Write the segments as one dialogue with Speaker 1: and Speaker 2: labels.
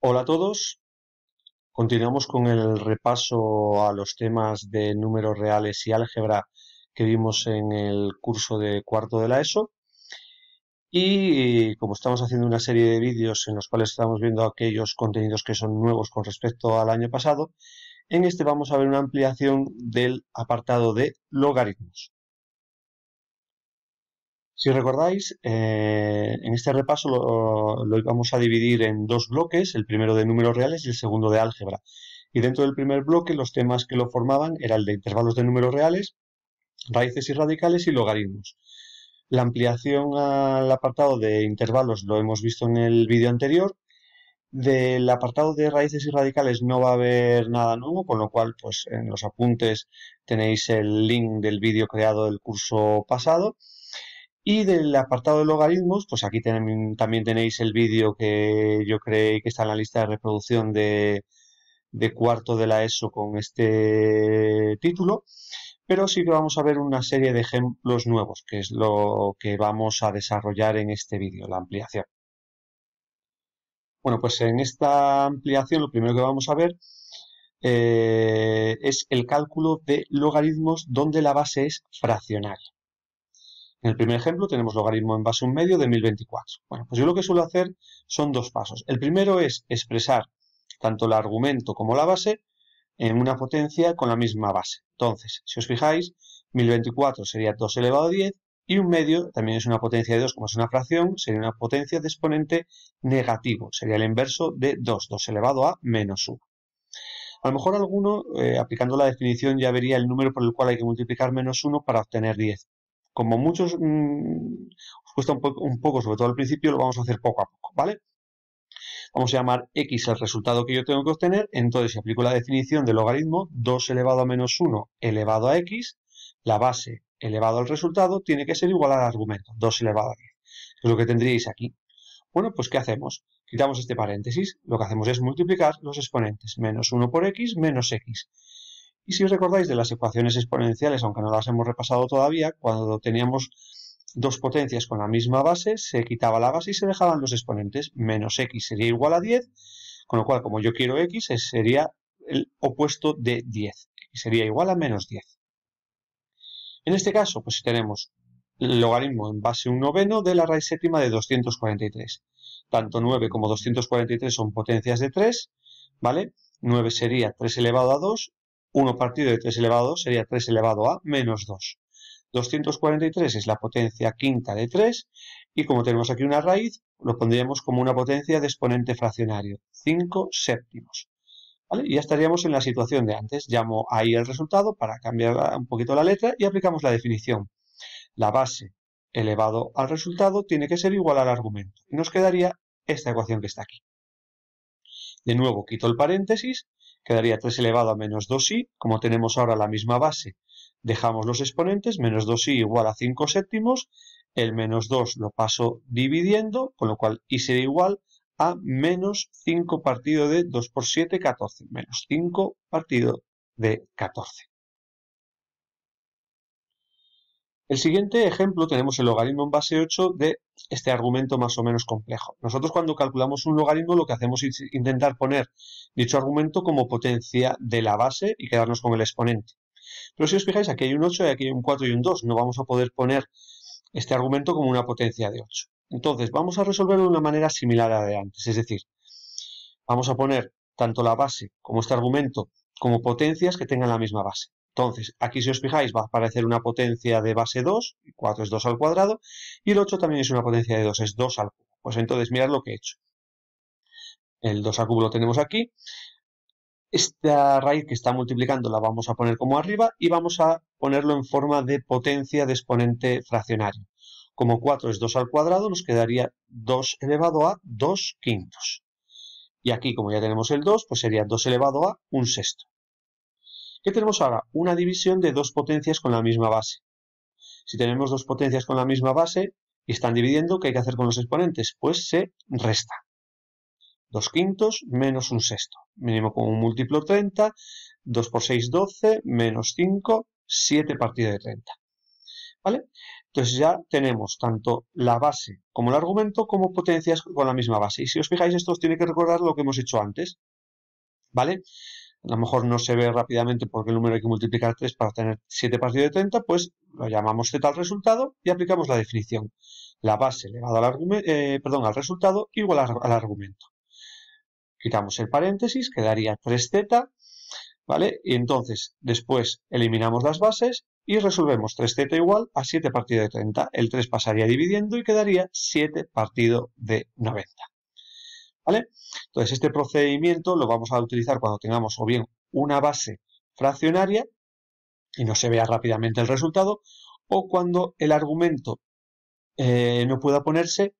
Speaker 1: Hola a todos, continuamos con el repaso a los temas de números reales y álgebra que vimos en el curso de cuarto de la ESO. Y como estamos haciendo una serie de vídeos en los cuales estamos viendo aquellos contenidos que son nuevos con respecto al año pasado, en este vamos a ver una ampliación del apartado de logaritmos. Si recordáis, en este repaso lo íbamos a dividir en dos bloques, el primero de números reales y el segundo de álgebra. Y dentro del primer bloque los temas que lo formaban era el de intervalos de números reales, raíces y radicales y logaritmos. La ampliación al apartado de intervalos lo hemos visto en el vídeo anterior. Del apartado de raíces y radicales no va a haber nada nuevo, con lo cual pues en los apuntes tenéis el link del vídeo creado del curso pasado. Y del apartado de logaritmos, pues aquí también tenéis el vídeo que yo creé que está en la lista de reproducción de cuarto de la ESO con este título, pero sí que vamos a ver una serie de ejemplos nuevos, que es lo que vamos a desarrollar en este vídeo, la ampliación. Bueno, pues en esta ampliación lo primero que vamos a ver es el cálculo de logaritmos donde la base es fraccionaria. En el primer ejemplo tenemos logaritmo en base 1/2 de 1024. Bueno, pues yo lo que suelo hacer son dos pasos. El primero es expresar tanto el argumento como la base en una potencia con la misma base. Entonces, si os fijáis, 1024 sería 2 elevado a 10 y 1/2 también es una potencia de 2, como es una fracción, sería una potencia de exponente negativo. Sería el inverso de 2, 2 elevado a menos 1. A lo mejor alguno, aplicando la definición, ya vería el número por el cual hay que multiplicar menos 1 para obtener 10. Como muchos os cuesta un poco, sobre todo al principio, lo vamos a hacer poco a poco, ¿vale? Vamos a llamar x el resultado que yo tengo que obtener. Entonces, si aplico la definición del logaritmo, 2 elevado a menos 1 elevado a x, la base elevado al resultado tiene que ser igual al argumento, 2 elevado a 10. Es lo que tendríais aquí. Bueno, pues ¿qué hacemos? Quitamos este paréntesis. Lo que hacemos es multiplicar los exponentes. Menos 1 por x, menos x. Y si os recordáis de las ecuaciones exponenciales, aunque no las hemos repasado todavía, cuando teníamos dos potencias con la misma base, se quitaba la base y se dejaban los exponentes. Menos x sería igual a 10, con lo cual, como yo quiero x, sería el opuesto de 10. Y sería igual a menos 10. En este caso, pues tenemos el logaritmo en base 1/9 de la raíz séptima de 243. Tanto 9 como 243 son potencias de 3, ¿vale? 9 sería 3 elevado a 2, 1 partido de 3 elevado a 2 sería 3 elevado a menos 2. 243 es la potencia quinta de 3 y como tenemos aquí una raíz, lo pondríamos como una potencia de exponente fraccionario, 5 séptimos. ¿Vale? Y ya estaríamos en la situación de antes. Llamo ahí el resultado para cambiar un poquito la letra y aplicamos la definición. La base elevado al resultado tiene que ser igual al argumento. Y nos quedaría esta ecuación que está aquí. De nuevo quito el paréntesis, quedaría 3 elevado a menos 2i. Como tenemos ahora la misma base, dejamos los exponentes, menos 2i igual a 5 séptimos. El menos 2 lo paso dividiendo, con lo cual i será igual a menos 5 partido de 2 por 7, 14. Menos 5 partido de 14. El siguiente ejemplo tenemos el logaritmo en base 8 de este argumento más o menos complejo. Nosotros cuando calculamos un logaritmo lo que hacemos es intentar poner dicho argumento como potencia de la base y quedarnos con el exponente. Pero si os fijáis, aquí hay un 8 y aquí hay un 4 y un 2. No vamos a poder poner este argumento como una potencia de 8. Entonces, vamos a resolverlo de una manera similar a la de antes. Es decir, vamos a poner tanto la base como este argumento como potencias que tengan la misma base. Entonces, aquí si os fijáis va a aparecer una potencia de base 2, 4 es 2 al cuadrado, y el 8 también es una potencia de 2, es 2 al cubo. Pues entonces, mirad lo que he hecho. El 2 al cubo lo tenemos aquí. Esta raíz que está multiplicando la vamos a poner como arriba y vamos a ponerlo en forma de potencia de exponente fraccionario. Como 4 es 2 al cuadrado, nos quedaría 2 elevado a 2 quintos. Y aquí, como ya tenemos el 2, pues sería 2 elevado a 1 sexto. ¿Qué tenemos ahora? Una división de dos potencias con la misma base. Si tenemos dos potencias con la misma base y están dividiendo, ¿qué hay que hacer con los exponentes? Pues se resta. 2 quintos menos 1 sexto. Mínimo con un múltiplo 30. 2 por 6, 12. Menos 5, 7 partido de 30. ¿Vale? Entonces ya tenemos tanto la base como el argumento como potencias con la misma base. Y si os fijáis, esto os tiene que recordar lo que hemos hecho antes, ¿vale? A lo mejor no se ve rápidamente porque el número hay que multiplicar 3 para obtener 7 partido de 30, pues lo llamamos z al resultado y aplicamos la definición. La base elevado al resultado igual al argumento. Quitamos el paréntesis, quedaría 3z, ¿vale? Y entonces después eliminamos las bases y resolvemos 3z igual a 7 partido de 30. El 3 pasaría dividiendo y quedaría 7 partido de 90. ¿Vale? Entonces este procedimiento lo vamos a utilizar cuando tengamos o bien una base fraccionaria y no se vea rápidamente el resultado, o cuando el argumento no pueda ponerse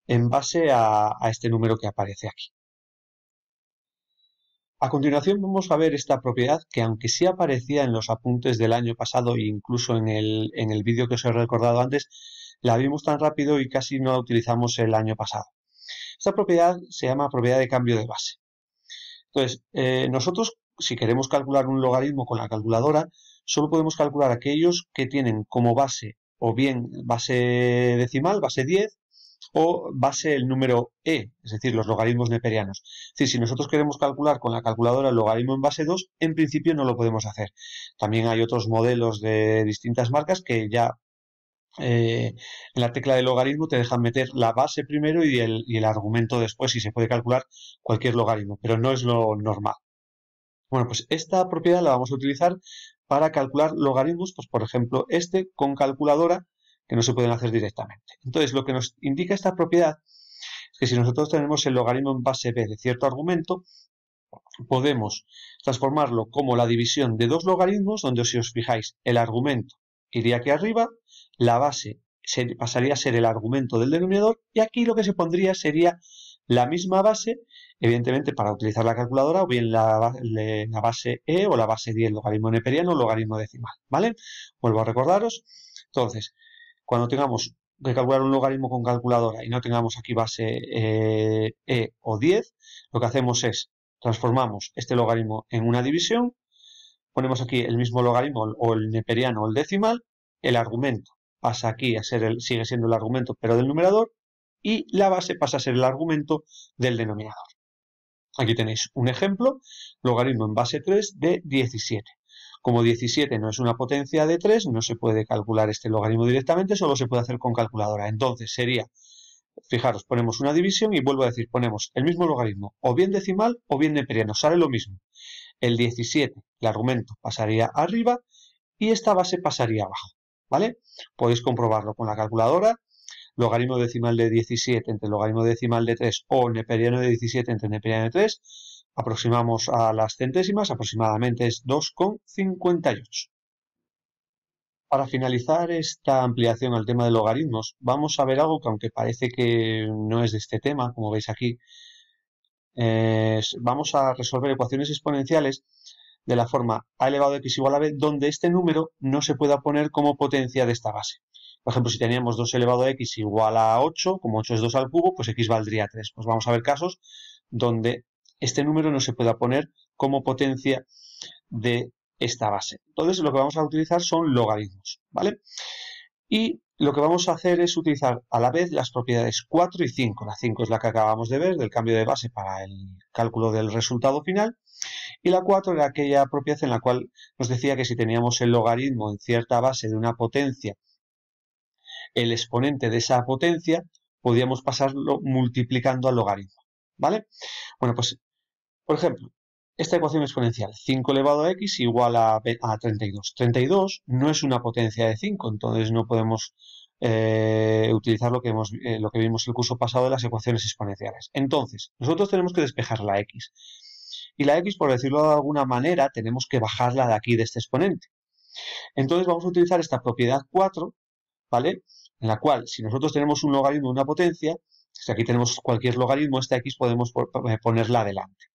Speaker 1: en base a este número que aparece aquí. A continuación vamos a ver esta propiedad que, aunque sí aparecía en los apuntes del año pasado e incluso en el vídeo que os he recordado antes, la vimos tan rápido y casi no la utilizamos el año pasado. Esta propiedad se llama propiedad de cambio de base. Entonces, nosotros, si queremos calcular un logaritmo con la calculadora, solo podemos calcular aquellos que tienen como base o bien base decimal, base 10, o base el número e, es decir, los logaritmos neperianos. Es decir, si nosotros queremos calcular con la calculadora el logaritmo en base 2, en principio no lo podemos hacer. También hay otros modelos de distintas marcas que ya en la tecla de logaritmo te dejan meter la base primero y el argumento después, y se puede calcular cualquier logaritmo, pero no es lo normal. Bueno, pues esta propiedad la vamos a utilizar para calcular logaritmos, pues por ejemplo este con calculadora, que no se pueden hacer directamente. Entonces, lo que nos indica esta propiedad es que si nosotros tenemos el logaritmo en base b de cierto argumento, podemos transformarlo como la división de dos logaritmos, donde si os fijáis, el argumento iría aquí arriba, la base pasaría a ser el argumento del denominador, y aquí lo que se pondría sería la misma base, evidentemente para utilizar la calculadora, o bien la base e o la base 10, logaritmo neperiano o logaritmo decimal, ¿vale? Vuelvo a recordaros. Entonces, cuando tengamos que calcular un logaritmo con calculadora y no tengamos aquí base e o 10, lo que hacemos es transformamos este logaritmo en una división, ponemos aquí el mismo logaritmo o el neperiano o el decimal, el argumento pasa aquí a ser sigue siendo el argumento pero del numerador, y la base pasa a ser el argumento del denominador. Aquí tenéis un ejemplo, logaritmo en base 3 de 17. Como 17 no es una potencia de 3, no se puede calcular este logaritmo directamente, solo se puede hacer con calculadora. Entonces sería, fijaros, ponemos una división y vuelvo a decir, ponemos el mismo logaritmo, o bien decimal o bien neperiano, sale lo mismo. El 17, el argumento pasaría arriba y esta base pasaría abajo, ¿vale? Podéis comprobarlo con la calculadora. Logaritmo decimal de 17 entre logaritmo decimal de 3 o neperiano de 17 entre neperiano de 3, aproximamos a las centésimas, aproximadamente es 2,58. Para finalizar esta ampliación al tema de logaritmos, vamos a ver algo que, aunque parece que no es de este tema, como veis aquí, vamos a resolver ecuaciones exponenciales de la forma a elevado a x igual a b, donde este número no se pueda poner como potencia de esta base. Por ejemplo, si teníamos 2 elevado a x igual a 8, como 8 es 2 al cubo, pues x valdría 3. Pues vamos a ver casos donde este número no se pueda poner como potencia de esta base. Entonces, lo que vamos a utilizar son logaritmos, ¿vale? Y lo que vamos a hacer es utilizar a la vez las propiedades 4 y 5. La 5 es la que acabamos de ver, del cambio de base para el cálculo del resultado final. Y la 4 era aquella propiedad en la cual nos decía que si teníamos el logaritmo en cierta base de una potencia, el exponente de esa potencia, podíamos pasarlo multiplicando al logaritmo, ¿vale? Bueno, pues, por ejemplo, esta ecuación exponencial, 5 elevado a x igual a 32. 32 no es una potencia de 5, entonces no podemos utilizar lo que vimos el curso pasado de las ecuaciones exponenciales. Entonces, nosotros tenemos que despejar la x. Y la x, por decirlo de alguna manera, tenemos que bajarla de aquí, de este exponente. Entonces vamos a utilizar esta propiedad 4, ¿vale? En la cual, si nosotros tenemos un logaritmo de una potencia, si aquí tenemos cualquier logaritmo, esta x podemos ponerla adelante.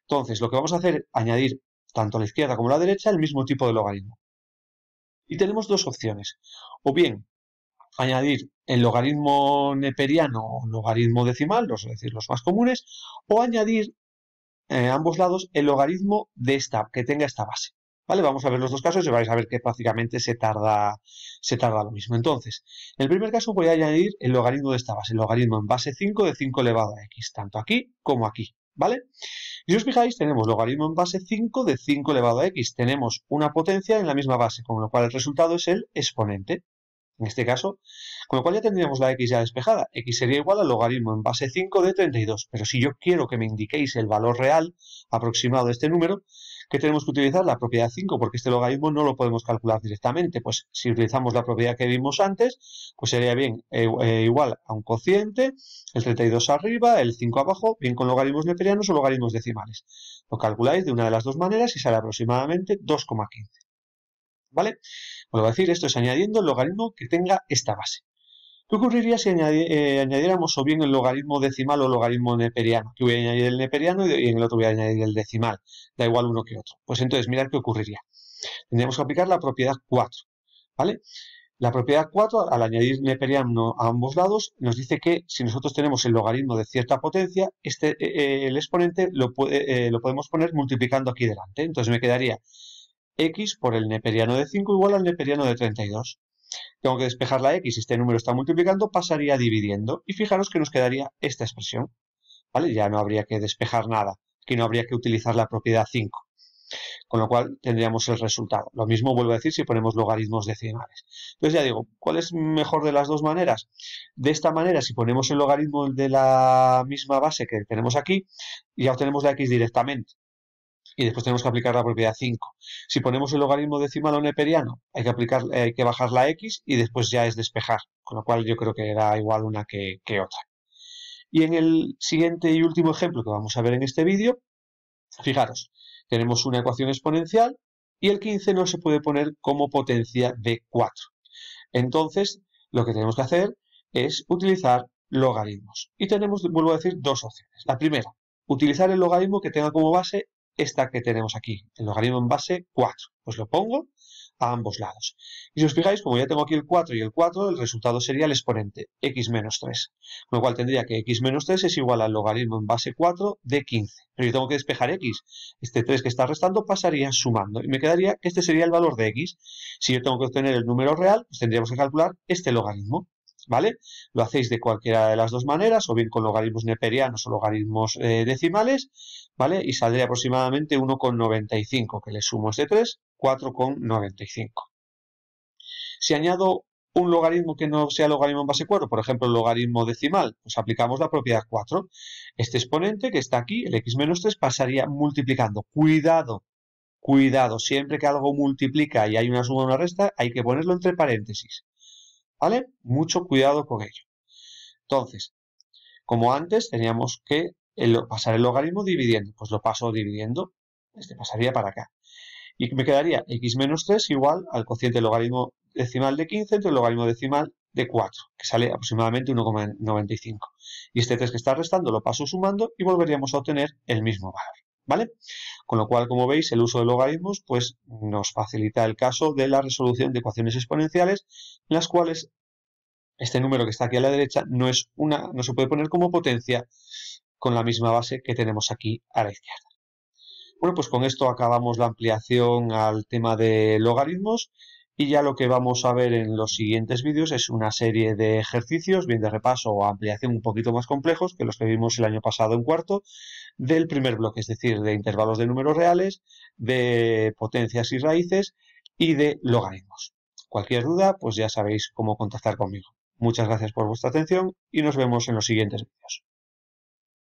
Speaker 1: Entonces, lo que vamos a hacer es añadir tanto a la izquierda como a la derecha el mismo tipo de logaritmo. Y tenemos dos opciones. O bien, añadir el logaritmo neperiano o logaritmo decimal, es decir, los más comunes, o añadir a ambos lados el logaritmo de esta, que tenga esta base, ¿Vale? Vamos a ver los dos casos y vais a ver que prácticamente se tarda lo mismo. Entonces, en el primer caso voy a añadir el logaritmo de esta base, el logaritmo en base 5 de 5 elevado a x, tanto aquí como aquí, ¿vale? Y si os fijáis, tenemos logaritmo en base 5 de 5 elevado a x. Tenemos una potencia en la misma base, con lo cual el resultado es el exponente. En este caso, con lo cual ya tendríamos la x ya despejada. X sería igual al logaritmo en base 5 de 32. Pero si yo quiero que me indiquéis el valor real aproximado de este número, ¿qué tenemos que utilizar? La propiedad 5, porque este logaritmo no lo podemos calcular directamente. Pues si utilizamos la propiedad que vimos antes, pues sería bien igual a un cociente, el 32 arriba, el 5 abajo, bien con logaritmos neperianos o logaritmos decimales. Lo calculáis de una de las dos maneras y sale aproximadamente 2,15. ¿Vale? Vuelvo a decir, esto es añadiendo el logaritmo que tenga esta base. ¿Qué ocurriría si añadiéramos o bien el logaritmo decimal o logaritmo neperiano? Aquí voy a añadir el neperiano y en el otro voy a añadir el decimal. Da igual uno que otro. Pues entonces, mirad qué ocurriría. Tendríamos que aplicar la propiedad 4. ¿Vale? La propiedad 4, al añadir neperiano a ambos lados, nos dice que si nosotros tenemos el logaritmo de cierta potencia, el exponente lo podemos poner multiplicando aquí delante. Entonces me quedaría x por el neperiano de 5 igual al neperiano de 32. Tengo que despejar la x, este número está multiplicando, pasaría dividiendo. Y fijaros que nos quedaría esta expresión. ¿Vale? Ya no habría que despejar nada. Aquí no habría que utilizar la propiedad 5. Con lo cual tendríamos el resultado. Lo mismo vuelvo a decir si ponemos logaritmos decimales. Entonces ya digo, ¿cuál es mejor de las dos maneras? De esta manera, si ponemos el logaritmo de la misma base que tenemos aquí, ya obtenemos la x directamente. Y después tenemos que aplicar la propiedad 5. Si ponemos el logaritmo decimal o neperiano, hay que bajar la x y después ya es despejar. Con lo cual yo creo que da igual una que otra. Y en el siguiente y último ejemplo que vamos a ver en este vídeo, fijaros, tenemos una ecuación exponencial y el 15 no se puede poner como potencia de 4. Entonces, lo que tenemos que hacer es utilizar logaritmos. Y tenemos, vuelvo a decir, dos opciones. La primera, utilizar el logaritmo que tenga como base esta que tenemos aquí, el logaritmo en base 4. Pues lo pongo a ambos lados. Y si os fijáis, como ya tengo aquí el 4 y el 4, el resultado sería el exponente, x menos 3. Con lo cual tendría que x menos 3 es igual al logaritmo en base 4 de 15. Pero yo tengo que despejar x. Este 3 que está restando pasaría sumando. Y me quedaría que este sería el valor de x. Si yo tengo que obtener el número real, pues tendríamos que calcular este logaritmo. ¿Vale? Lo hacéis de cualquiera de las dos maneras, o bien con logaritmos neperianos o logaritmos decimales, ¿vale? Y saldría aproximadamente 1,95, que le sumo este 3, 4,95. Si añado un logaritmo que no sea logaritmo en base 4, por ejemplo, el logaritmo decimal, pues aplicamos la propiedad 4. Este exponente que está aquí, el x menos 3, pasaría multiplicando. Cuidado, cuidado, siempre que algo multiplica y hay una suma o una resta, hay que ponerlo entre paréntesis. ¿Vale? Mucho cuidado con ello. Entonces, como antes, teníamos que pasar el logaritmo dividiendo. Pues lo paso dividiendo. Este pasaría para acá. Y me quedaría x menos 3 igual al cociente logaritmo decimal de 15 entre el logaritmo decimal de 4, que sale aproximadamente 1,95. Y este 3 que está restando lo paso sumando y volveríamos a obtener el mismo valor. ¿Vale? Con lo cual, como veis, el uso de logaritmos pues, nos facilita el caso de la resolución de ecuaciones exponenciales en las cuales este número que está aquí a la derecha no se puede poner como potencia con la misma base que tenemos aquí a la izquierda. Bueno, pues con esto acabamos la ampliación al tema de logaritmos y ya lo que vamos a ver en los siguientes vídeos es una serie de ejercicios, bien de repaso o ampliación un poquito más complejos que los que vimos el año pasado en cuarto, del primer bloque, es decir, de intervalos de números reales, de potencias y raíces y de logaritmos. Cualquier duda, pues ya sabéis cómo contactar conmigo. Muchas gracias por vuestra atención y nos vemos en los siguientes vídeos.